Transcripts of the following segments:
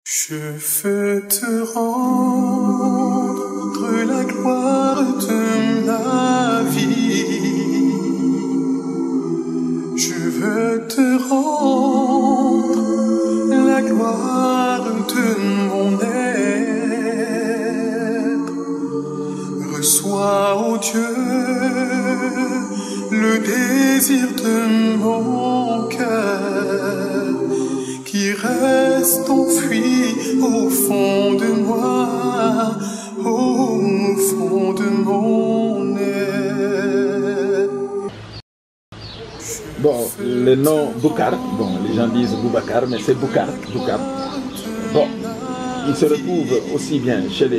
Je veux te rendre la gloire de ma vie. Je veux te rendre la gloire de mon être. Reçois, ô Dieu, le désir de mon cœur qui reste enfoui au fond de moi, au fond de mon être. Bon, le nom Boucar, bon, les gens disent Boubacar, mais c'est Boucar. Bon, il se retrouve aussi bien chez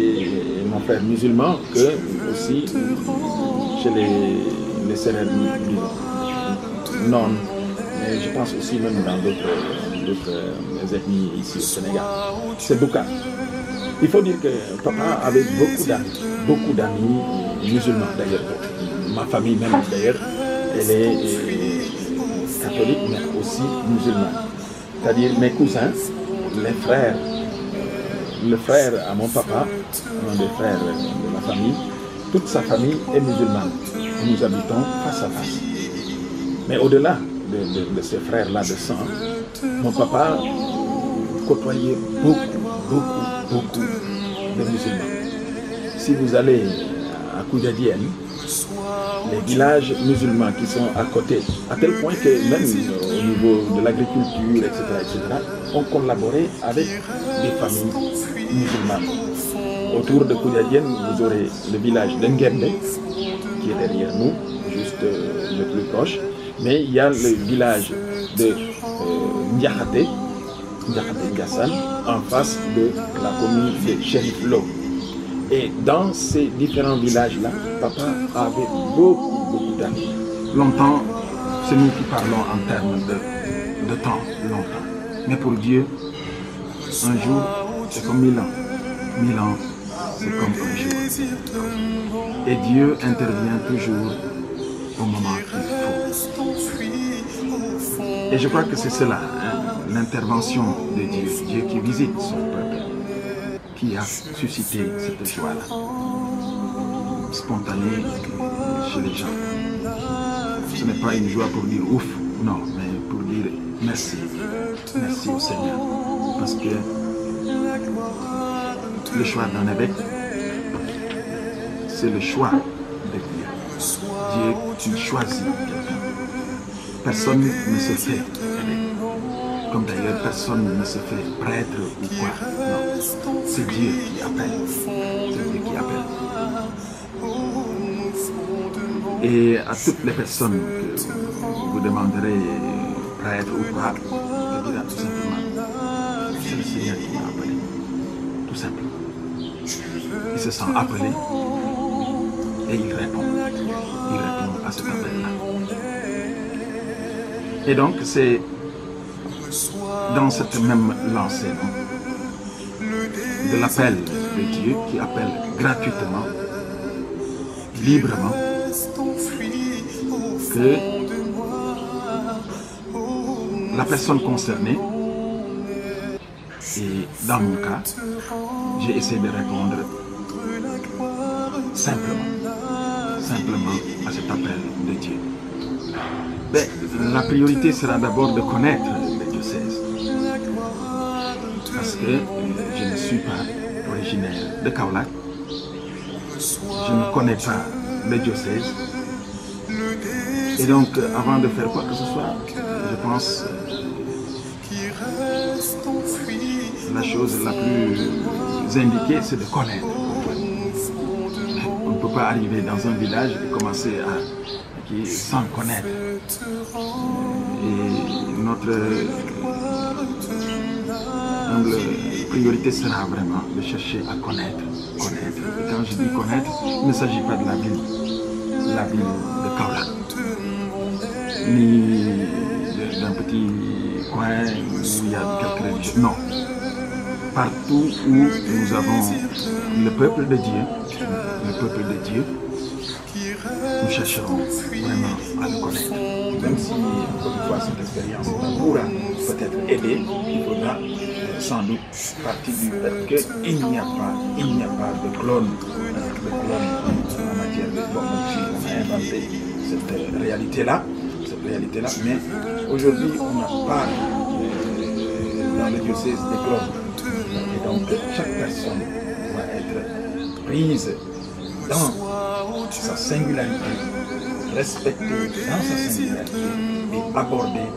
mon frère musulmans que aussi chez les Sérères, non, mais je pense aussi même dans d'autres ethnies ici au Sénégal. C'est Boucar. Il faut dire que papa avait beaucoup d'amis musulmans d'ailleurs. Ma famille même d'ailleurs, elle est catholique mais aussi musulmane. C'est-à-dire mes cousins, les frères, le frère à mon papa, un des frères de ma famille, toute sa famille est musulmane. Nous habitons face à face. Mais au-delà de ces frères-là de sang, mon papa côtoyait beaucoup de musulmans. Si vous allez à Koudadienne, les villages musulmans qui sont à côté, à tel point que même au niveau de l'agriculture, etc., ont collaboré avec des familles musulmanes. Autour de Koudadienne, vous aurez le village d'Ngembe, qui est derrière nous, juste le plus proche. Mais il y a le village de Ndiakhate Ndiassane, en face de la commune de Chérif Lo. Et dans ces différents villages-là, papa avait beaucoup d'amis. Longtemps, c'est nous qui parlons en termes de temps, longtemps. Mais pour Dieu, un jour, c'est comme 1000 ans. 1000 ans, c'est comme un jour. Et Dieu intervient toujours au moment qu'il faut. Et je crois que c'est cela, hein, l'intervention de Dieu, Dieu qui visite son peuple, qui a suscité cette joie-là, spontanée chez les gens. Ce n'est pas une joie pour dire ouf, non, mais pour dire merci. Merci au Seigneur. Parce que le choix d'un évêque, c'est le choix de Dieu. Dieu qui choisit quelqu'un. Personne ne se fait évêque. Comme d'ailleurs personne ne se fait prêtre ou quoi. Non, c'est Dieu qui appelle. C'est Dieu qui appelle. Et à toutes les personnes que vous demanderez prêtre ou quoi, je dirai tout simplement, c'est le Seigneur qui m'a appelé. Tout simplement. Il se sent appelé et il répond. Il répond à cet appel-là. Et donc c'est dans cette même lancée, de l'appel de Dieu qui appelle gratuitement, librement, que la personne concernée, et dans mon cas, j'ai essayé de répondre simplement à cet appel de Dieu. Mais la priorité sera d'abord de connaître le diocèse. Parce que je ne suis pas originaire de Kaolack. Je ne connais pas le diocèse. Et donc, avant de faire quoi que ce soit, je pense la chose la plus indiquée, c'est de connaître. On ne peut pas arriver dans un village et commencer sans connaître. Et notre humble priorité sera vraiment de chercher à connaître. Et quand je dis connaître, il ne s'agit pas de la ville de Kaolack, ni d'un petit coin où il y a quelques religions. Non. Partout où nous avons le peuple de Dieu nous chercherons vraiment à le connaître. Même si, encore une fois, cette expérience pourra peut-être aider, il faudra sans doute partir du fait qu'il n'y a pas de clone en matière de bonne. On a inventé cette réalité-là, mais aujourd'hui, on n'a pas dans le diocèse des clones. Et donc, chaque personne doit être prise dans sa singularité, respectée dans sa singularité et abordée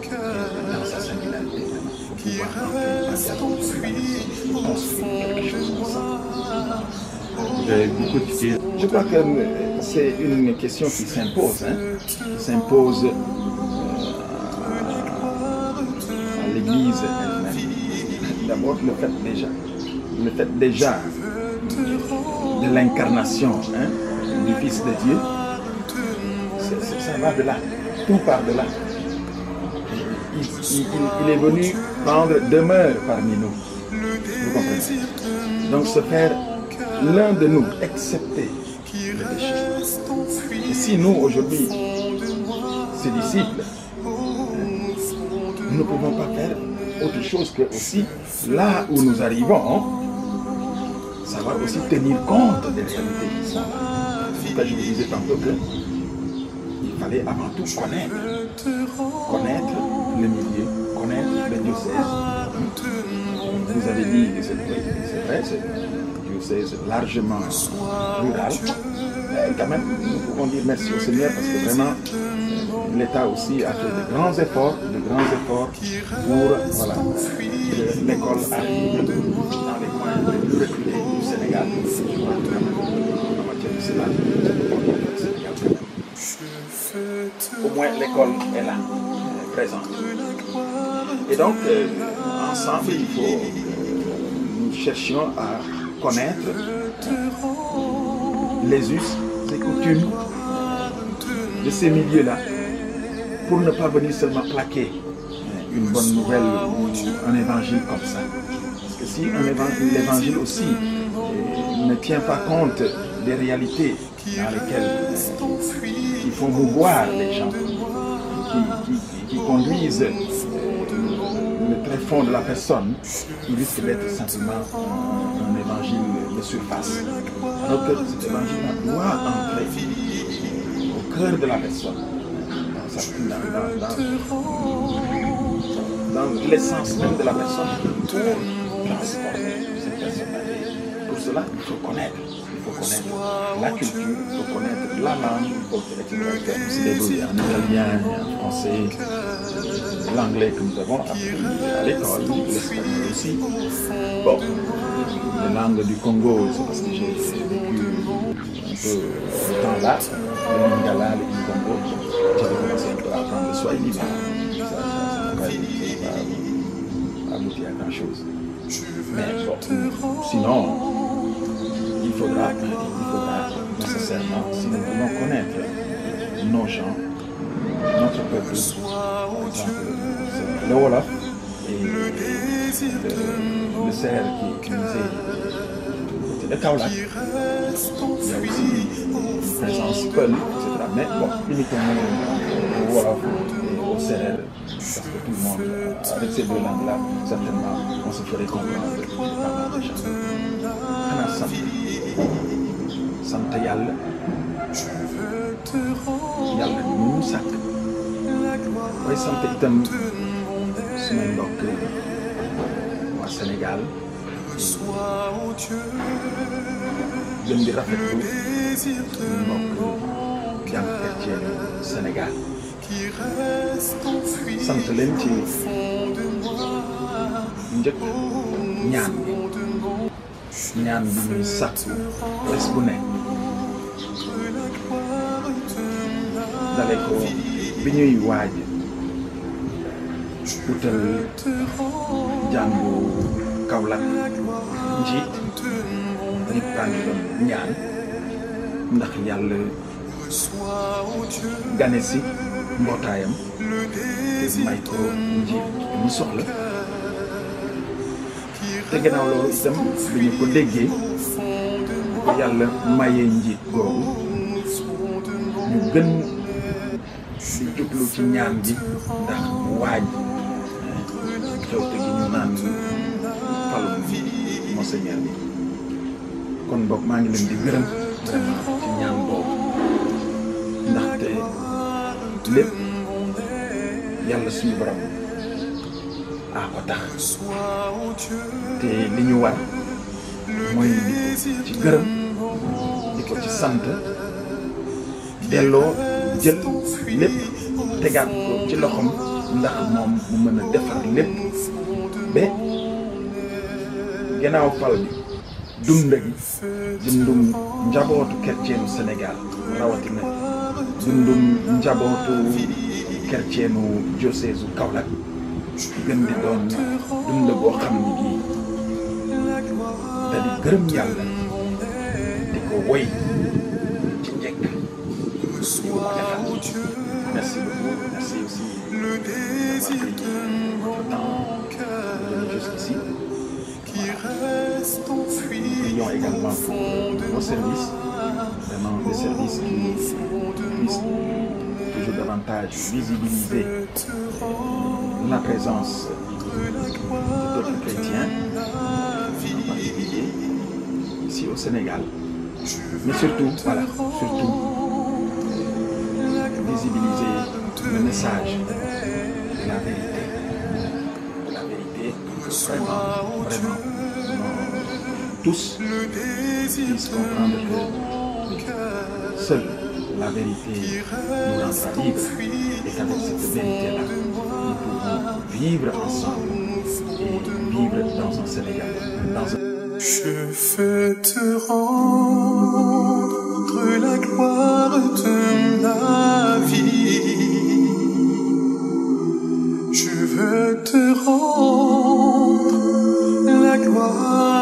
dans sa singularité pour pouvoir entrer et construire quelque chose ensemble. Vous avez beaucoup de questions. Je crois que c'est une question qui s'impose, qui s'impose à l'Église elle-même. D'abord, le fait déjà de l'incarnation du Fils de Dieu, ça va de là, tout part de là. Il est venu prendre demeure parmi nous. Vous comprenez? Donc se faire l'un de nous, excepté le péché. Et si nous, aujourd'hui, ses disciples, nous ne pouvons pas faire autre chose que aussi, là où nous arrivons, savoir aussi tenir compte des réalités qui sont là. C'est pourquoi je vous disais tantôt qu'il fallait avant tout connaître le milieu, connaître le diocèse. Vous avez dit, c'est vrai, c'est un diocèse largement rural. Mais quand même, nous pouvons dire merci au Seigneur parce que vraiment, l'État aussi a fait de grands efforts pour, voilà, que l'école arrive dans les coins les plus reculés du Sénégal. Je crois que quand même, en matière de Sénégal, au moins l'école est là, présente. Et donc, ensemble, il faut que nous cherchions à connaître les us et coutumes de ces milieux-là, pour ne pas venir seulement plaquer une bonne nouvelle ou un évangile comme ça. Parce que si l'évangile aussi ne tient pas compte des réalités dans lesquelles qui font mouvoir les gens, qui conduisent le tréfonds de la personne, il risque d'être simplement un évangile de surface. Alors que cet évangile doit entrer au cœur de la personne, dans l'essence même de la personne, pour transformer cette personne. Pour cela, il faut connaître la culture, il faut connaître la langue, il faut se débrouiller en italien, en français, l'anglais que nous avons appris à l'école, l'espagnol aussi. Bon, les langues du Congo, c'est parce que j'ai vécu un peu de temps là, le Lingala, le Congo, j'avais commencé un peu à apprendre le Swahili, ça n'a pas abouti à grand chose. Mais bon, sinon, il faudra nécessairement, si nous voulons connaître nos gens, notre peuple, par exemple, le Wolof et le Serer qui disait le Kaolack, il y a aussi une présence Peul, etc. Mais bon, limitons-nous au Wolof et au Serer, parce que tout le monde, avec ces deux langues-là, certainement, on se ferait comprendre par les gens. sant yàlla yàlla ñu sàkk koy sant itam sumay mbokk waa Sénégal gën di rafetlu suñu mbokk jàng chrétien Sénégal sant leen ci njëkk ñaan bi ñuy sàkku bés bu nekk dale ko bi ñuy waaj utal jàngu Kaolack njiit ñëpp daa ngi doon ñaan ndax yàlla gane si mbootaayam te may ko njiit ñu soxla te gannaaw loolu itam bi ñu ko déggee ko yàlla mayee njiit googu ñu ñu gën di jublu ci ñaan gi ndax waaj xewte gi ñu naan falum monseigneur bi kon boog maa ngi leen di gërëm vraiment ci ñaan boobu ndaxte lépp yàlla suñu borom ko tax te li ñu war mooy ci gërëm di ko ci sant delloo jël lépp tegaat ko ci loxoom ndax moom mu mën a defar lépp ba gannaaw fal bi dund gi dundum njabootu chrétienu Sénégal rawatina dundum njabootu chrétienu diocèse u Kaolack gën di doon dund boo xam ne gii da di gërëm yàlla di ko woy ci njëkk di ko defal. Merci beaucoup, merci aussi d'avoir pris votre temps de venir jusqu'ici. Prions également pour nos services, vraiment des services qui puissent toujours davantage visibiliser la présence du peuple chrétien, en particulier ici au Sénégal, mais surtout, voilà, surtout visibiliser le message de la vérité. La vérité, vraiment, vraiment, tous puissent comprendre que seule la vérité nous rendra libres et qu'avec cette vérité-là, nous pouvons vivre ensemble et vivre dans un Sénégal, dans un... Je veux te rendre la gloire de ma vie. Je veux te rendre la gloire